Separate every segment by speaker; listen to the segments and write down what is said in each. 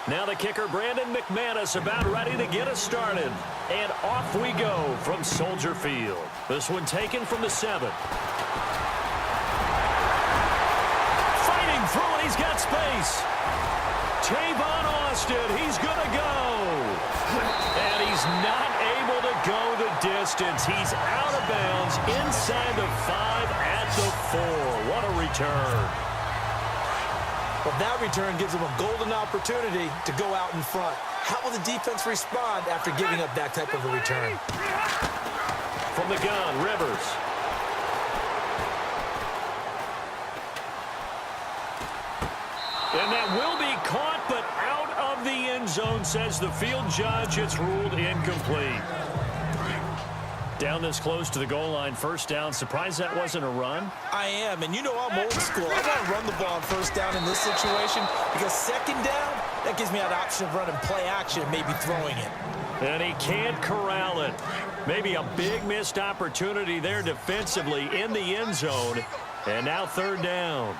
Speaker 1: Now the kicker, Brandon McManus, about ready to get us started. And off we go from Soldier Field. This one taken from the 7. Fighting through it, he's got space. Tavon Austin, he's going to go. And he's not able to go the distance. He's out of bounds inside the 5 at the 4. What a return.
Speaker 2: Well, that return gives them a golden opportunity to go out in front. How will the defense respond after giving up that type of a return?
Speaker 1: From the gun, Rivers. And that will be caught, but out of the end zone, says the field judge. It's ruled incomplete. Down this close to the goal line, first down. Surprised that wasn't a run?
Speaker 2: I am, and you know I'm old school. I want to run the ball on first down in this situation because second down, that gives me that option of running play action, maybe throwing it.
Speaker 1: And he can't corral it. Maybe a big missed opportunity there defensively in the end zone. And now third down.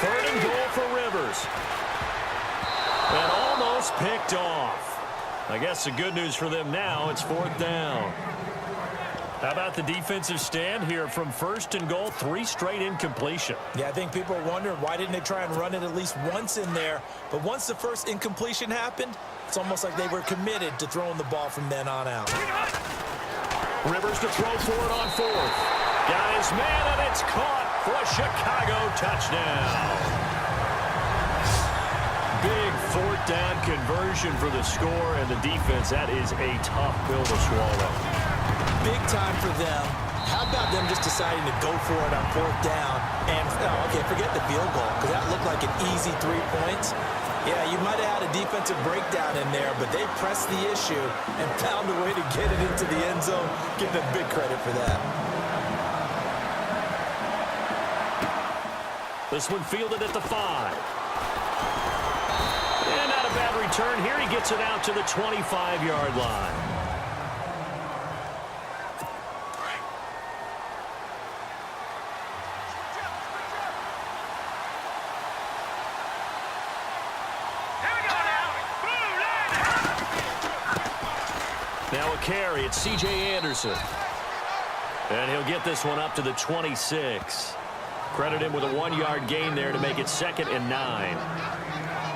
Speaker 1: Third and goal for Rivers. And almost picked off. I guess the good news for them now, it's fourth down. How about the defensive stand here from first and goal, 3 straight incompletion?
Speaker 2: Yeah, I think people are wondering why didn't they try and run it at least once in there. But once the first incompletion happened, it's almost like they were committed to throwing the ball from then on out.
Speaker 1: Rivers to throw for it on fourth. Got his man, and it's caught for a Chicago touchdown. Big fourth down conversion for the score, and the defense, that is a tough pill to swallow.
Speaker 2: Big time for them. How about them just deciding to go for it on fourth down? And, okay, forget the field goal, because that looked like an easy 3 points. Yeah, you might have had a defensive breakdown in there, but they pressed the issue and found a way to get it into the end zone. Give them big credit for that.
Speaker 1: This one fielded at the 5. And not a bad return here. He gets it out to the 25-yard line. Now a carry. It's C.J. Anderson. And he'll get this one up to the 26. Credit him with a 1-yard gain there to make it 2nd and 9.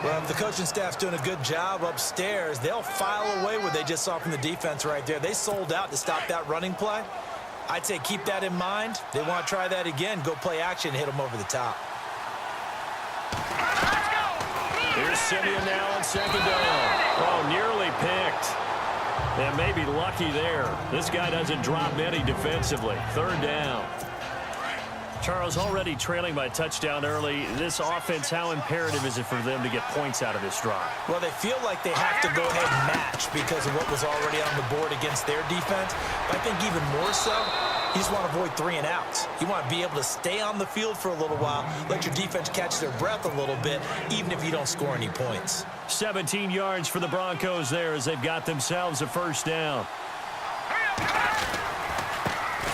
Speaker 2: Well, if the coaching staff's doing a good job upstairs, they'll file away what they just saw from the defense right there. They sold out to stop that running play. I'd say keep that in mind. They want to try that again. Go play action, hit them over the top.
Speaker 1: Here's Simeon now on 2nd down. Oh, nearly picked. And maybe lucky there. This guy doesn't drop many defensively. 3rd down. Charles, already trailing by a touchdown early. This offense, how imperative is it for them to get points out of this drive?
Speaker 2: Well, they feel like they have to go ahead and match because of what was already on the board against their defense. But I think even more so, you just want to avoid 3 and outs. You want to be able to stay on the field for a little while, let your defense catch their breath a little bit, even if you don't score any points.
Speaker 1: 17 yards for the Broncos there as they've got themselves a first down.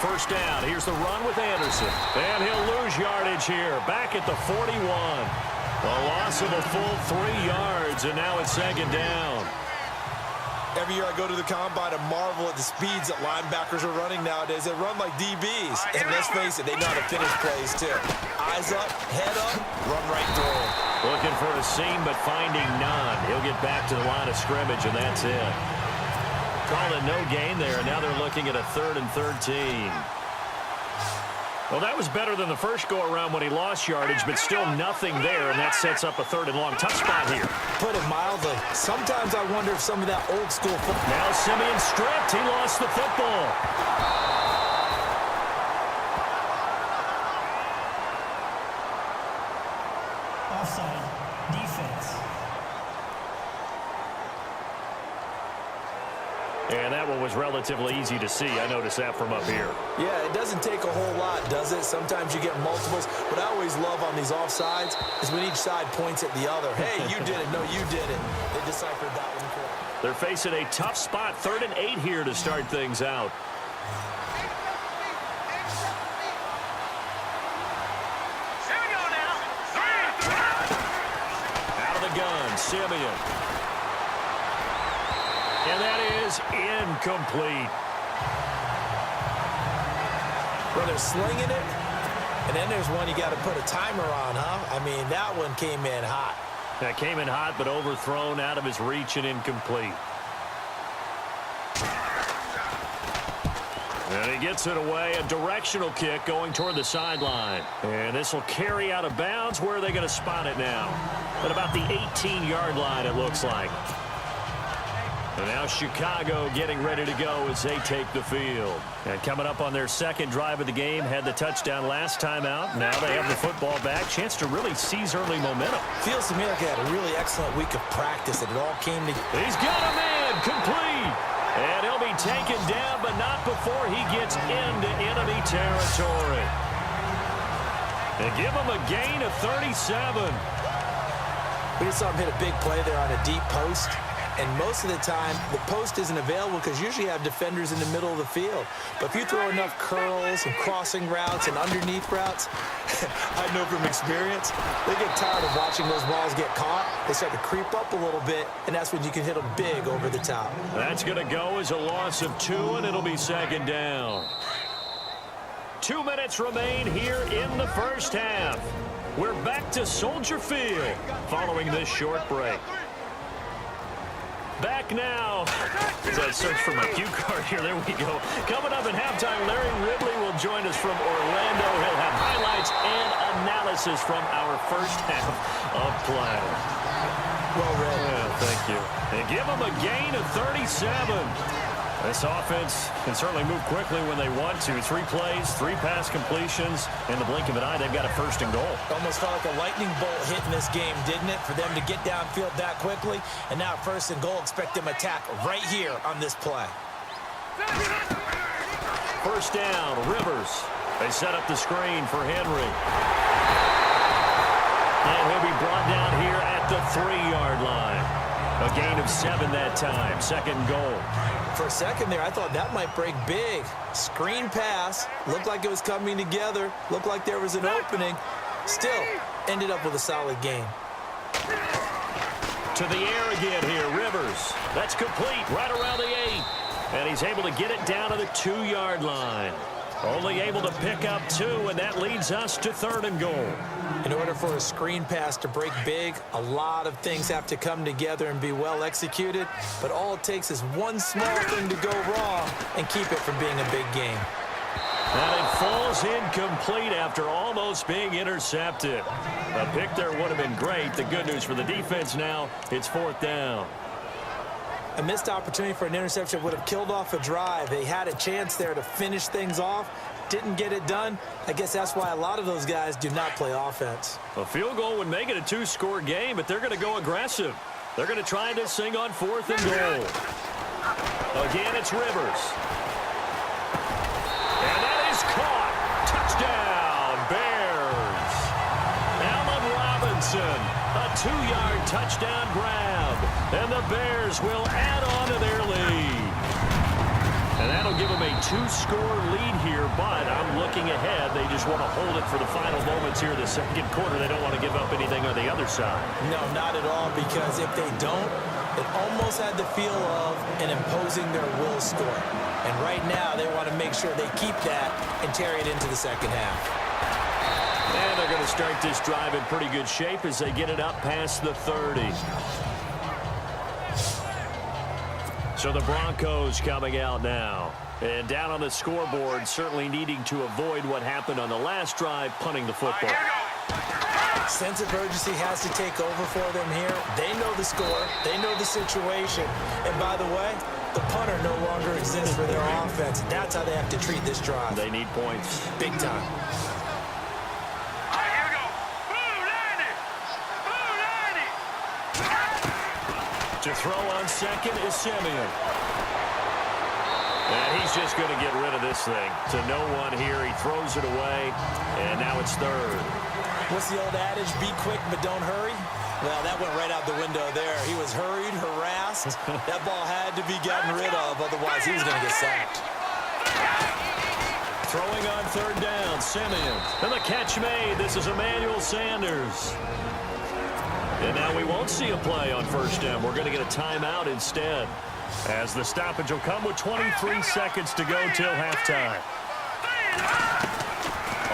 Speaker 1: First down. Here's the run with Anderson. And he'll lose yardage here. Back at the 41. A loss of a full 3 yards, and now it's 2nd down.
Speaker 2: Every year I go to the combine and marvel at the speeds that linebackers are running nowadays. They run like DBs. And let's face it, they know how to finish plays too. Eyes up, head up, run right through them.
Speaker 1: Looking for a seam, but finding none. He'll get back to the line of scrimmage, and that's it. Call it no gain there. Now they're looking at a 3rd and 13. Well, that was better than the first go-around when he lost yardage, but still nothing there, and that sets up a 3rd and long. Tough spot here.
Speaker 2: Put it mildly. Sometimes I wonder if some of that old school football.
Speaker 1: Now Simeon stripped. He lost the football.
Speaker 3: Offside. Defense.
Speaker 1: And that one was relatively easy to see. I noticed that from up here.
Speaker 2: Yeah, it doesn't take a whole lot, does it? Sometimes you get multiples. What I always love on these offsides is when each side points at the other. Hey, you did it. No, you did it. They deciphered that one correctly.
Speaker 1: They're facing a tough spot. 3rd and 8 here to start things out. gun. Simeon. And that is incomplete.
Speaker 2: Well, they're slinging it, and then there's one you got to put a timer on, huh? I mean, that one came in hot.
Speaker 1: That came in hot, but overthrown, out of his reach, and incomplete. And he gets it away, a directional kick going toward the sideline. And this will carry out of bounds. Where are they going to spot it now? At about the 18-yard line, it looks like. And now Chicago getting ready to go as they take the field. And coming up on their second drive of the game, had the touchdown last time out. Now they have the football back. Chance to really seize early momentum.
Speaker 2: Feels to me like they had a really excellent week of practice, and it all came together.
Speaker 1: He's got a man, complete. And he'll be taken down, but not before he gets into enemy territory. And give him a gain of 37.
Speaker 2: We just saw him hit a big play there on a deep post. And most of the time, the post isn't available because usually you have defenders in the middle of the field. But if you throw enough curls and crossing routes and underneath routes, I know from experience, they get tired of watching those balls get caught. They start to creep up a little bit, and that's when you can hit them big over the top.
Speaker 1: That's going to go as a loss of 2, and it'll be second down. 2 minutes remain here in the first half. We're back to Soldier Field following this short break. Back now. As I search for my cue card here, there we go. Coming up at halftime, Larry Ridley will join us from Orlando. He'll have highlights and analysis from our first half of play.
Speaker 2: Well read.
Speaker 1: Yeah, thank you. And give them a gain of 37. This offense can certainly move quickly when they want to. 3 plays, 3 pass completions. In the blink of an eye, they've got a first and goal.
Speaker 2: Almost felt like a lightning bolt hit in this game, didn't it? For them to get downfield that quickly. And now first and goal, expect them to attack right here on this play.
Speaker 1: First down, Rivers. They set up the screen for Henry. And he'll be brought down here at the 3-yard line. A gain of 7 that time. Second goal.
Speaker 2: For a second there, I thought that might break big. Screen pass. Looked like it was coming together. Looked like there was an opening. Still, ended up with a solid gain.
Speaker 1: To the air again here, Rivers. That's complete right around the 8. And he's able to get it down to the 2-yard line. Only able to pick up 2, and that leads us to 3rd and goal.
Speaker 2: In order for a screen pass to break big, a lot of things have to come together and be well executed. But all it takes is one small thing to go wrong and keep it from being a big game.
Speaker 1: And it falls incomplete after almost being intercepted. A pick there would have been great. The good news for the defense now, it's 4th down.
Speaker 2: A missed opportunity for an interception would have killed off a drive. They had a chance there to finish things off. Didn't get it done. I guess that's why a lot of those guys do not play offense.
Speaker 1: A field goal would make it a 2-score game, but they're going to go aggressive. They're going to try this thing on 4th and goal. Again, it's Rivers. And that is caught. Touchdown, Bears. Allen Robinson, a 2-yard touchdown grab. And the Bears will add on to their lead. And that'll give them a 2-score lead here, but I'm looking ahead. They just want to hold it for the final moments here in the second quarter. They don't want to give up anything on the other side.
Speaker 2: No, not at all, because if they don't, it almost had the feel of an imposing their will score. And right now, they want to make sure they keep that and carry it into the second half.
Speaker 1: And they're going to start this drive in pretty good shape as they get it up past the 30. So the Broncos coming out now. And down on the scoreboard, certainly needing to avoid what happened on the last drive, punting the football.
Speaker 2: Sense of urgency has to take over for them here. They know the score. They know the situation. And by the way, the punter no longer exists for their offense. That's how they have to treat this drive.
Speaker 1: They need points.
Speaker 2: Big time.
Speaker 1: To throw on second is Simeon. And he's just going to get rid of this thing. To no one here. He throws it away. And now it's 3rd.
Speaker 2: What's the old adage? Be quick, but don't hurry. Well, that went right out the window there. He was hurried, harassed. That ball had to be gotten rid of. Otherwise, he was going to get sacked.
Speaker 1: Throwing on 3rd down, Simeon. And the catch made. This is Emmanuel Sanders. And now we won't see a play on first down. We're going to get a timeout instead, as the stoppage will come with 23 seconds to go till halftime.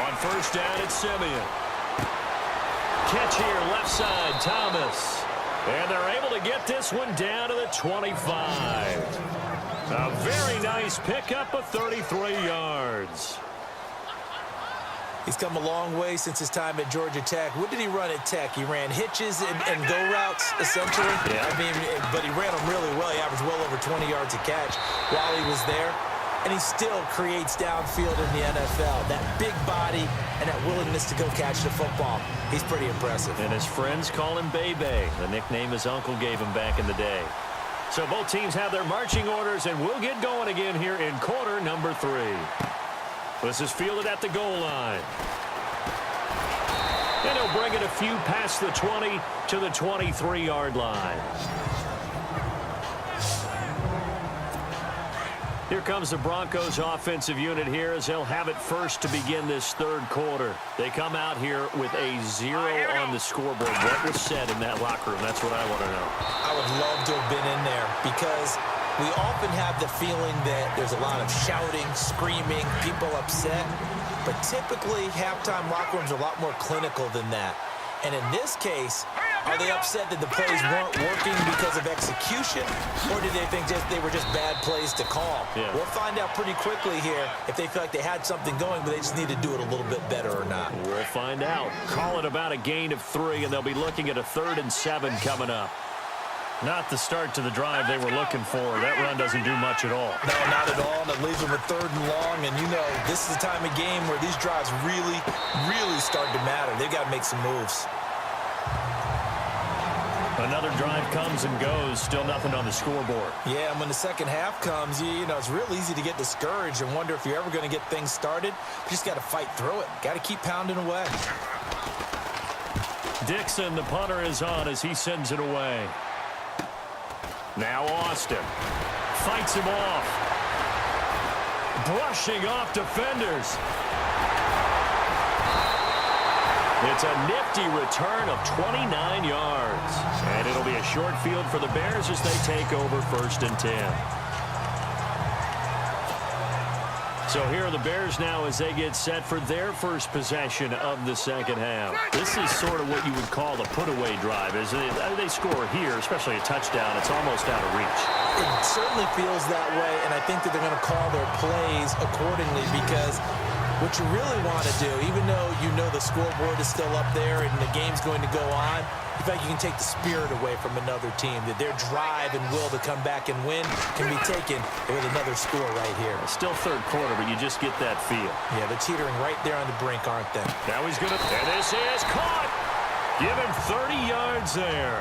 Speaker 1: On first down, it's Simeon. Catch here, left side, Thomas. And they're able to get this one down to the 25. A very nice pickup of 33 yards.
Speaker 2: He's come a long way since his time at Georgia Tech. What did he run at Tech? He ran hitches and go routes, essentially.
Speaker 1: Yeah.
Speaker 2: I mean, but he ran them really well. He averaged well over 20 yards a catch while he was there. And he still creates downfield in the NFL. That big body and that willingness to go catch the football. He's pretty impressive.
Speaker 1: And his friends call him Bebe, the nickname his uncle gave him back in the day. So both teams have their marching orders, and we'll get going again here in quarter number 3. This is fielded at the goal line. And he'll bring it a few past the 20 to the 23-yard line. Here comes the Broncos offensive unit here as they'll have it first to begin this third quarter. They come out here with a 0 on the scoreboard. What was said in that locker room? That's what I want to know.
Speaker 2: I would love to have been in there because we often have the feeling that there's a lot of shouting, screaming, people upset. But typically, halftime locker rooms are a lot more clinical than that. And in this case, are they upset that the plays weren't working because of execution? Or do they think they were just bad plays to call?
Speaker 1: Yeah.
Speaker 2: We'll find out pretty quickly here if they feel like they had something going, but they just need to do it a little bit better or not.
Speaker 1: We'll find out. Call it about a gain of 3, and they'll be looking at a 3rd and 7 coming up. Not the start to the drive they were looking for. That run doesn't do much at all.
Speaker 2: No, not at all, and it leaves them with 3rd and long. And, you know, this is the time of game where these drives really, really start to matter. They've got to make some moves.
Speaker 1: Another drive comes and goes. Still nothing on the scoreboard.
Speaker 2: Yeah, and when the second half comes, you know, it's real easy to get discouraged and wonder if you're ever going to get things started. You just got to fight through it. Got to keep pounding away.
Speaker 1: Dixon, the punter, is on as he sends it away. Now Austin fights him off. Brushing off defenders. It's a nifty return of 29 yards. And it'll be a short field for the Bears as they take over 1st and 10. So here are the Bears now as they get set for their first possession of the second half. This is sort of what you would call a put-away drive. As they score here, especially a touchdown, it's almost out of reach.
Speaker 2: It certainly feels that way, and I think that they're going to call their plays accordingly because what you really want to do, even though you know the scoreboard is still up there and the game's going to go on, in fact, you can take the spirit away from another team, that their drive and will to come back and win can be taken with another score right here.
Speaker 1: Still third quarter, but you just get that feel.
Speaker 2: Yeah, they're teetering right there on the brink, aren't they?
Speaker 1: Now he's going to, and this is caught. Give him 30 yards there.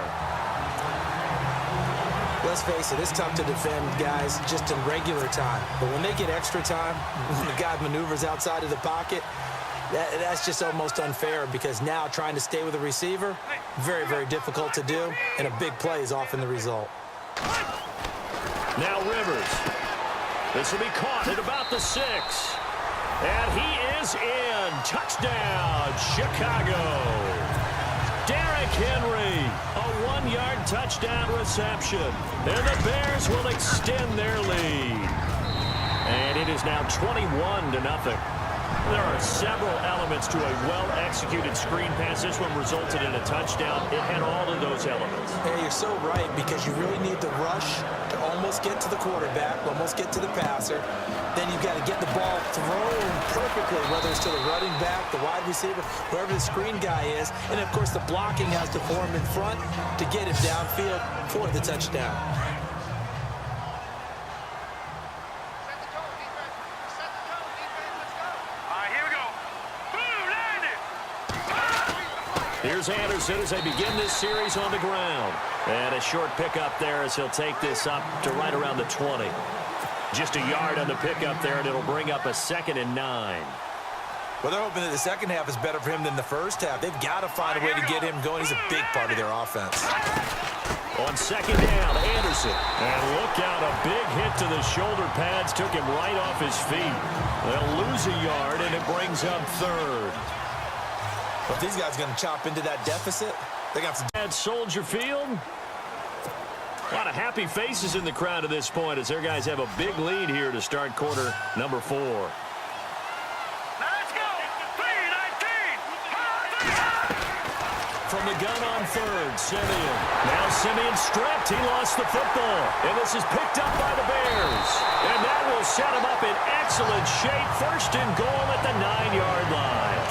Speaker 2: Let's face it, it's tough to defend guys just in regular time. But when they get extra time, when the guy maneuvers outside of the pocket, that's just almost unfair because now trying to stay with the receiver, very, very difficult to do, and a big play is often the result.
Speaker 1: Now Rivers. This will be caught at about the 6. And he is in. Touchdown, Chicago. Derrick Henry, a 1-yard touchdown reception. And the Bears will extend their lead. And it is now 21-0. There are several elements to a well-executed screen pass. This one resulted in a touchdown. It had all of those elements.
Speaker 2: Yeah, you're so right because you really need the rush to almost get to the quarterback, almost get to the passer. Then you've got to get the ball thrown perfectly, whether it's to the running back, the wide receiver, whoever the screen guy is. And, of course, the blocking has to form in front to get him downfield for the touchdown.
Speaker 1: Here's Anderson as they begin this series on the ground. And a short pickup there as he'll take this up to right around the 20. Just a yard on the pickup there, and it'll bring up a 2nd and 9.
Speaker 2: Well, they're hoping that the second half is better for him than the first half. They've got to find a way to get him going. He's a big part of their offense.
Speaker 1: On 2nd down, Anderson. And look out, a big hit to the shoulder pads. Took him right off his feet. They'll lose a yard, and it brings up 3rd.
Speaker 2: But these guys are going to chop into that deficit. They got some
Speaker 1: At Soldier Field. A lot of happy faces in the crowd at this point as their guys have a big lead here to start quarter number 4.
Speaker 4: Let's go! 3-19!
Speaker 1: From the gun on third, Simeon. Now Simeon stripped. He lost the football. And this is picked up by the Bears. And that will set him up in excellent shape. First and goal at the 9-yard line.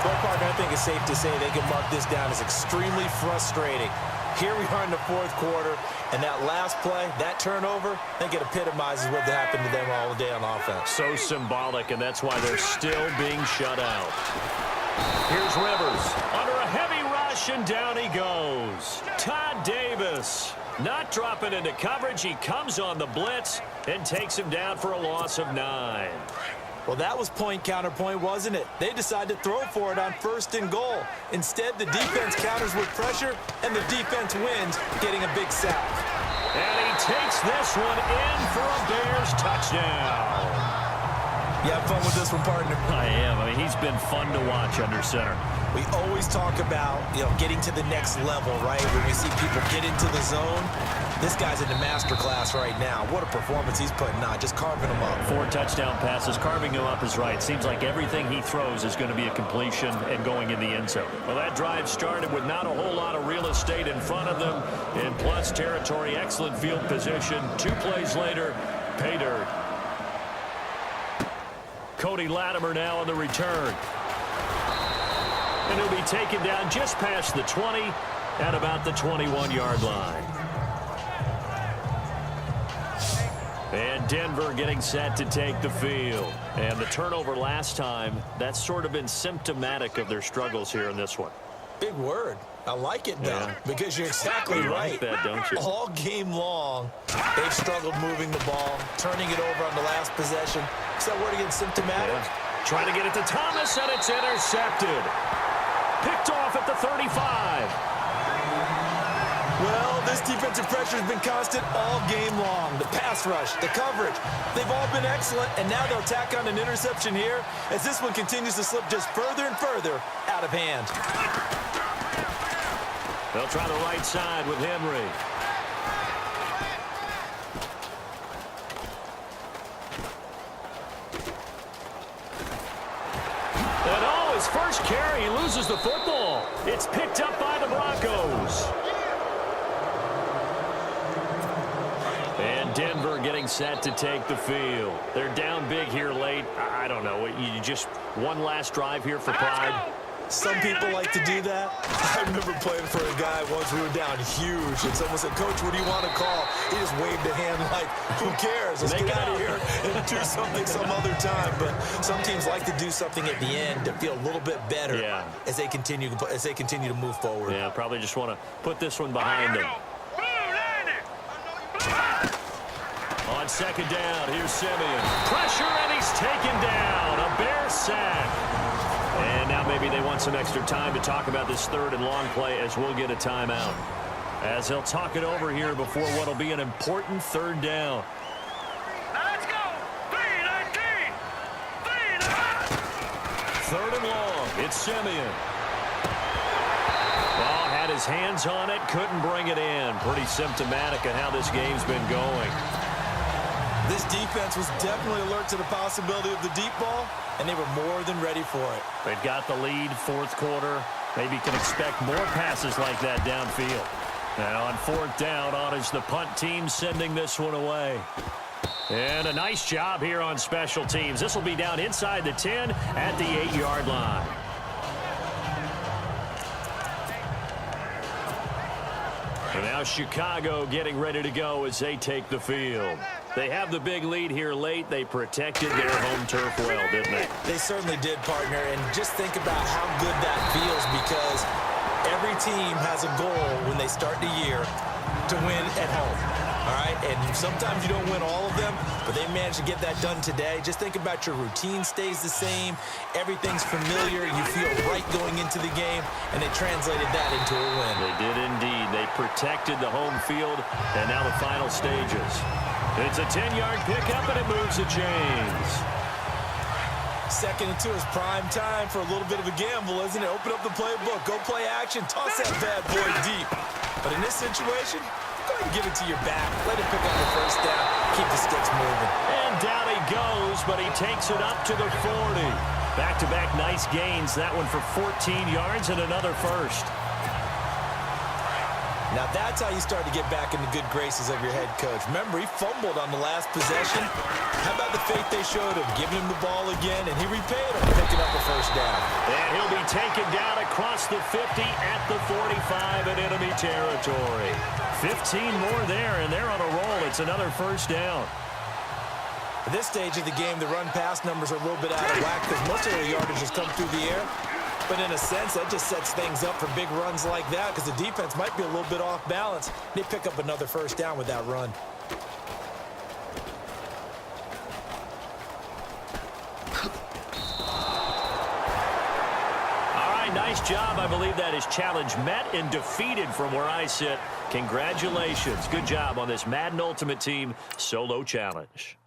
Speaker 2: Well, partner, I think it's safe to say they can mark this down as extremely frustrating. Here we are in the fourth quarter, and that last play, that turnover, I think it epitomizes what happened to them all day on offense.
Speaker 1: So symbolic, and that's why they're still being shut out. Here's Rivers under a heavy rush, and down he goes. Todd Davis not dropping into coverage. He comes on the blitz and takes him down for a loss of 9.
Speaker 2: Well, that was point counterpoint, wasn't it? They decided to throw for it on first and goal. Instead, the defense counters with pressure, and the defense wins, getting a big sack.
Speaker 1: And he takes this one in for a Bears touchdown.
Speaker 2: You have fun with this one, partner?
Speaker 1: I am. I mean, he's been fun to watch under center.
Speaker 2: We always talk about, getting to the next level, right? When we see people get into the zone, this guy's in the master class right now. What a performance he's putting on, just carving them up.
Speaker 1: 4 touchdown passes. Carving him up is right. Seems like everything he throws is going to be a completion and going in the end zone. Well, that drive started with not a whole lot of real estate in front of them. In plus territory, excellent field position. 2 plays later, pay dirt. Cody Latimer now on the return. And he'll be taken down just past the 20 at about the 21-yard line. And Denver getting set to take the field. And the turnover last time, that's sort of been symptomatic of their struggles here in this one.
Speaker 2: Big word. I like it, though, because you're exactly
Speaker 1: You
Speaker 2: right.
Speaker 1: like that, don't you?
Speaker 2: All game long, they've struggled moving the ball, turning it over on the last possession. Is that word again, symptomatic?
Speaker 1: Yeah. Trying to get it to Thomas, and it's intercepted. Picked off at the 35.
Speaker 2: Well, this defensive pressure has been constant all game long. The pass rush, the coverage, they've all been excellent, and now they'll tack on an interception here as this one continues to slip just further and further out of hand.
Speaker 1: They'll try the right side with Henry. And his first carry, he loses the football. It's picked up by the Broncos. And Denver getting set to take the field. They're down big here late. I don't know. You just one last drive here for pride.
Speaker 2: Some people like to do that. I remember playing for a guy once. We were down huge, and someone said, "Coach, what do you want to call?" He just waved a hand like, "Who cares? Let's get out of here and do something some other time." But some teams like to do something at the end to feel a little bit better as they continue to move forward.
Speaker 1: Yeah, probably just want to put this one behind them. On second down, here's Simeon. Pressure, and he's taken down. A Bear sack. And now maybe they want some extra time to talk about this third and long play as we'll get a timeout. As they'll talk it over here before what will be an important third down.
Speaker 4: Let's go! 3-19! 3-19!
Speaker 1: Third and long. It's Simeon. Ball had his hands on it, couldn't bring it in. Pretty symptomatic of how this game's been going.
Speaker 2: This defense was definitely alert to the possibility of the deep ball, and they were more than ready for it.
Speaker 1: They've got the lead, fourth quarter. Maybe can expect more passes like that downfield. And on fourth down, on is the punt team sending this one away. And a nice job here on special teams. This will be down inside the 10 at the 8-yard line. And now Chicago getting ready to go as they take the field. They have the big lead here late. They protected their home turf well, didn't they?
Speaker 2: They certainly did, partner. And just think about how good that feels, because every team has a goal when they start the year to win at home. All right? And sometimes you don't win all of them, but they managed to get that done today. Just think about your routine stays the same. Everything's familiar. You feel right going into the game, and they translated that into a win.
Speaker 1: They did indeed. They protected the home field, and now the final stages. It's a 10-yard pickup, and it moves the chains.
Speaker 2: 2nd and 2 is prime time for a little bit of a gamble, isn't it? Open up the playbook, go play action, toss that bad boy deep. But in this situation, go ahead and give it to your back. Let him pick up the first down. Keep the sticks moving.
Speaker 1: And down he goes, but he takes it up to the 40. Back-to-back nice gains. That one for 14 yards and another first.
Speaker 2: Now that's how you start to get back in the good graces of your head coach. Remember, he fumbled on the last possession. How about the faith they showed him, giving him the ball again, and he repaid him, picking up a first down.
Speaker 1: And he'll be taken down across the 50 at the 45 in enemy territory. 15 more there, and they're on a roll. It's another first down.
Speaker 2: At this stage of the game, the run-pass numbers are a little bit out of whack because most of their yardage has come through the air. But in a sense, that just sets things up for big runs like that because the defense might be a little bit off balance. They pick up another first down with that run.
Speaker 1: All right, nice job. I believe that is challenge met and defeated from where I sit. Congratulations. Good job on this Madden Ultimate Team solo challenge.